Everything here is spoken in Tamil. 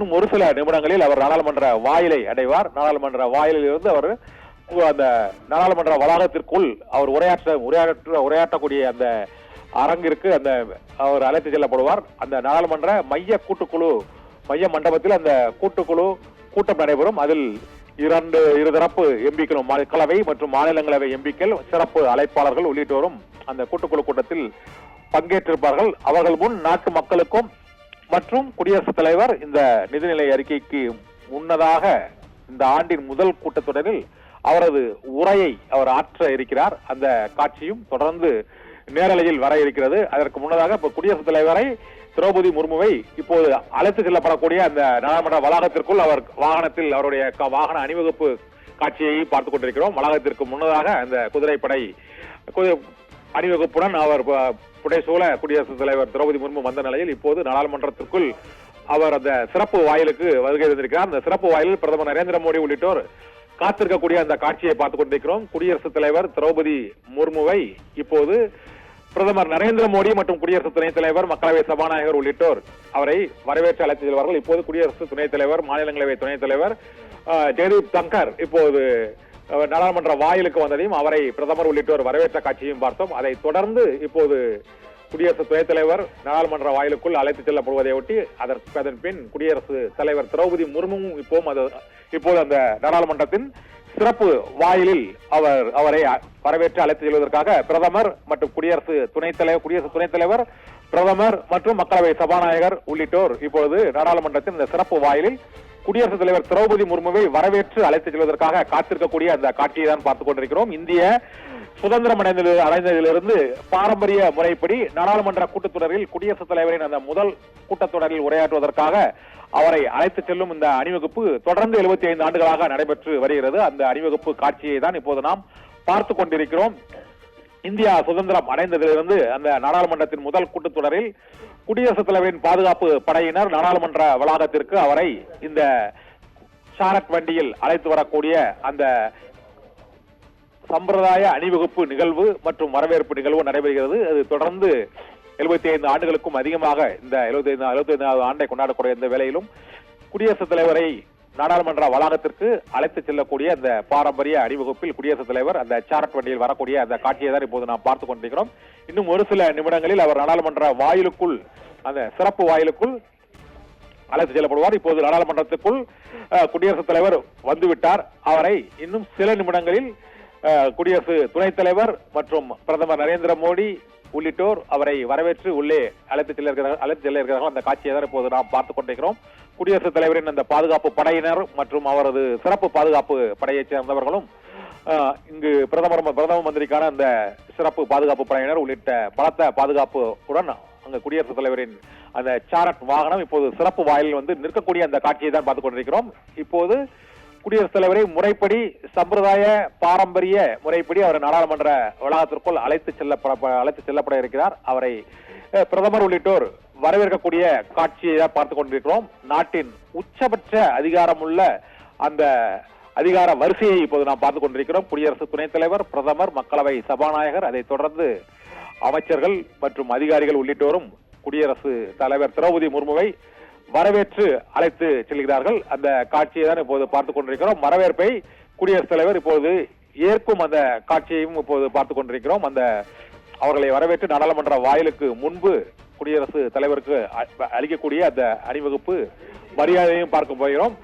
இன்னும் ஒரு சில நிமிடங்களில் அவர் நாடாளுமன்ற வாயிலை அடைவார். நாடாளுமன்ற வாயிலில் இருந்து அவர் அந்த நாடாளுமன்ற வளாகத்திற்குள் அவர் உரையாற்றக்கூடிய அந்த அரங்கிற்கு அந்த அவர் அழைத்து செல்லப்படுவார். அந்த நாடாளுமன்ற மைய மண்டபத்தில் அந்த கூட்டுக்குழு கூட்டம் நடைபெறும். அதில் இருதரப்பு எம்பிக்களும் மக்களவை மற்றும் மாநிலங்களவை எம்பிக்கள், சிறப்பு அழைப்பாளர்கள் உள்ளிட்டோரும் அந்த கூட்டுக்குழு கூட்டத்தில் பங்கேற்றிருப்பார்கள். அவர்கள் முன் நாட்டு மக்களுக்கும் மற்றும் குடியரசுத் தலைவர் இந்த நிதிநிலை அறிக்கைக்கு முன்னதாக இந்த ஆண்டின் முதல் கூட்டத்தொடரில் அவரது உரையை அவர் ஆற்ற இருக்கிறார். அந்த காட்சியும் தொடர்ந்து நேரலையில் வர இருக்கிறது. அதற்கு முன்னதாக இப்ப குடியரசுத் தலைவரை திரௌபதி முர்முவை இப்போது அழைத்து செல்லப்படக்கூடிய அந்த நாடாளுமன்ற வளாகத்திற்குள் அவர் வாகனத்தில் அவருடைய வாகன அணிவகுப்பு காட்சியை பார்த்துக் கொண்டிருக்கிறோம். வளாகத்திற்கு முன்னதாக அந்த குதிரைப்படை அணிவகுப்புடன் அவர் புடைசூழ குடியரசுத் தலைவர் திரௌபதி முர்மு வந்த நிலையில் இப்போது நாடாளுமன்றத்திற்குள் அவர் அந்த சிறப்பு வாயிலுக்கு வருகை தந்திருக்கிறார். அந்த சிறப்பு வாயிலில் பிரதமர் நரேந்திர மோடி உள்ளிட்டோர் காத்திருக்கக்கூடிய அந்த காட்சியை பார்த்துக் கொண்டிருக்கிறோம். குடியரசுத் தலைவர் திரௌபதி முர்முவை இப்போது பிரதமர் நரேந்திர மோடி மற்றும் குடியரசு துணைத் தலைவர், மக்களவை சபாநாயகர் உள்ளிட்டோர் அவரை வரவேற்று அழைத்து செல்வார்கள். இப்போது குடியரசு துணைத் தலைவர், மாநிலங்களவை துணைத் தலைவர் ஜெகதீப் தங்கர் இப்போது நாடாளுமன்ற வாயிலுக்கு வந்ததையும் அவரை பிரதமர் உள்ளிட்டோர் வரவேற்ற காட்சியையும் பார்த்தோம். அதை தொடர்ந்து இப்போது குடியரசு துணைத் தலைவர் நாடாளுமன்ற வாயிலுக்குள் அழைத்து செல்லப்படுவதை ஒட்டி அதன் பின் குடியரசு தலைவர் திரௌபதி முர்முவும் இப்போது அந்த நாடாளுமன்றத்தின் சிறப்பு வாயிலில் அவரை வரவேற்று அழைத்து செல்வதற்காக பிரதமர் மற்றும் குடியரசு துணைத் தலைவர், பிரதமர் மற்றும் மக்களவை சபாநாயகர் உள்ளிட்டோர் இப்போது நாடாளுமன்றத்தின் இந்த சிறப்பு வாயிலில் குடியரசுத் தலைவர் திரௌபதி முர்முவை வரவேற்று அழைத்து செல்வதற்காக காத்திருக்கக்கூடிய அந்த காட்சியை தான் பார்த்துக் கொண்டிருக்கிறோம். இந்திய சுதந்திரம் அடைந்ததிலிருந்து பாரம்பரிய முறைப்படி நாடாளுமன்ற கூட்டத்தொடரில் குடியரசுத் தலைவரின் அந்த முதல் கூட்டத்தொடரில் உரையாற்றுவதற்காக அவரை அழைத்து செல்லும் இந்த அணிவகுப்பு தொடர்ந்து 75 ஆண்டுகளாக நடைபெற்று வருகிறது. அந்த அணிவகுப்பு காட்சியை தான் இப்போது நாம் பார்த்துக் கொண்டிருக்கிறோம். இந்தியா சுதந்திரம் அடைந்ததிலிருந்து அந்த நாடாளுமன்றத்தின் முதல் கூட்டத்தொடரில் குடியரசுத் தலைவரின் பாதுகாப்பு படையினர் நாடாளுமன்ற வளாகத்திற்கு அவரை இந்த சாரட் வண்டியில் அழைத்து வரக்கூடிய அந்த சம்பிரதாய அணிவகுப்பு நிகழ்வு மற்றும் வரவேற்பு நிகழ்வு நடைபெறுகிறது. அது தொடர்ந்து 75 ஆண்டுகளுக்கும் அதிகமாக இந்த 75வது ஆண்டை கொண்டாடக்கூடிய இந்த வேளையிலும் குடியரசுத் தலைவரை நாடாளுமன்ற வளாகத்திற்கு அழைத்து செல்லக்கூடிய அந்த பாரம்பரிய அணிவகுப்பில் குடியரசுத் தலைவர் அந்த சாரட் வண்டியில் வரக்கூடிய அந்த காட்சியை தான் இப்போது நாம் பார்த்துக் கொண்டிருக்கிறோம். இன்னும் ஒரு சில நிமிடங்களில் அவர் நாடாளுமன்ற வாயிலுக்குள் அந்த சிறப்பு வாயிலுக்குள் அழைத்து செல்லப்படுவார். இப்போது நாடாளுமன்றத்திற்குள் குடியரசுத் தலைவர் வந்துவிட்டார். அவரை இன்னும் சில நிமிடங்களில் குடியரசு துணைத் தலைவர் மற்றும் பிரதமர் நரேந்திர மோடி உள்ளிட்டோர் அவரை வரவேற்று உள்ளே அழைத்து செல்ல இருக்கிறார்கள். அந்த காட்சியை தான் இப்போது நாம் பார்த்துக் கொண்டிருக்கிறோம். குடியரசுத் தலைவரின் அந்த பாதுகாப்பு படையினர் மற்றும் அவரது சிறப்பு பாதுகாப்பு படையைச் சேர்ந்தவர்களும் இங்கு பிரதம மந்திரிக்கான அந்த சிறப்பு பாதுகாப்பு படையினர் உள்ளிட்ட பலத்த பாதுகாப்புடன் அங்கு குடியரசுத் தலைவரின் அந்த சாரட் வாகனம் இப்போது சிறப்பு வாயிலில் வந்து நிற்கக்கூடிய அந்த காட்சியை தான் பார்த்துக் கொண்டிருக்கிறோம். இப்போது குடியரசுத் தலைவரை முறைப்படி சம்பிரதாய பாரம்பரிய முறைப்படி அவர் நாடாளுமன்ற வளாகத்திற்குள் அழைத்து செல்லப்பட இருக்கிறார். அவரை பிரதமர் உள்ளிட்டோர் வரவேற்கக்கூடிய காட்சியை தான் பார்த்துக் கொண்டிருக்கிறோம். நாட்டின் உச்சபட்ச அதிகாரமுள்ள அந்த அதிகார வரிசையை இப்போது நாம் பார்த்துக் கொண்டிருக்கிறோம். குடியரசு துணைத் தலைவர், பிரதமர், மக்களவை சபாநாயகர், அதைத் தொடர்ந்து அமைச்சர்கள் மற்றும் அதிகாரிகள் உள்ளிட்டோரும் குடியரசு தலைவர் திரௌபதி முர்முவை வரவேற்று அழைத்து செல்கிறார்கள். அந்த காட்சியை தான் இப்போது பார்த்துக் கொண்டிருக்கிறோம். வரவேற்பை குடியரசுத் தலைவர் இப்போது ஏற்கும் அந்த காட்சியையும் இப்போது பார்த்துக் கொண்டிருக்கிறோம். அந்த அவர்களை வரவேற்று நாடாளுமன்ற வாயிலுக்கு முன்பு குடியரசு தலைவருக்கு அளிக்கக்கூடிய அந்த அணிவகுப்பு மரியாதையும் பார்க்க போகிறோம்.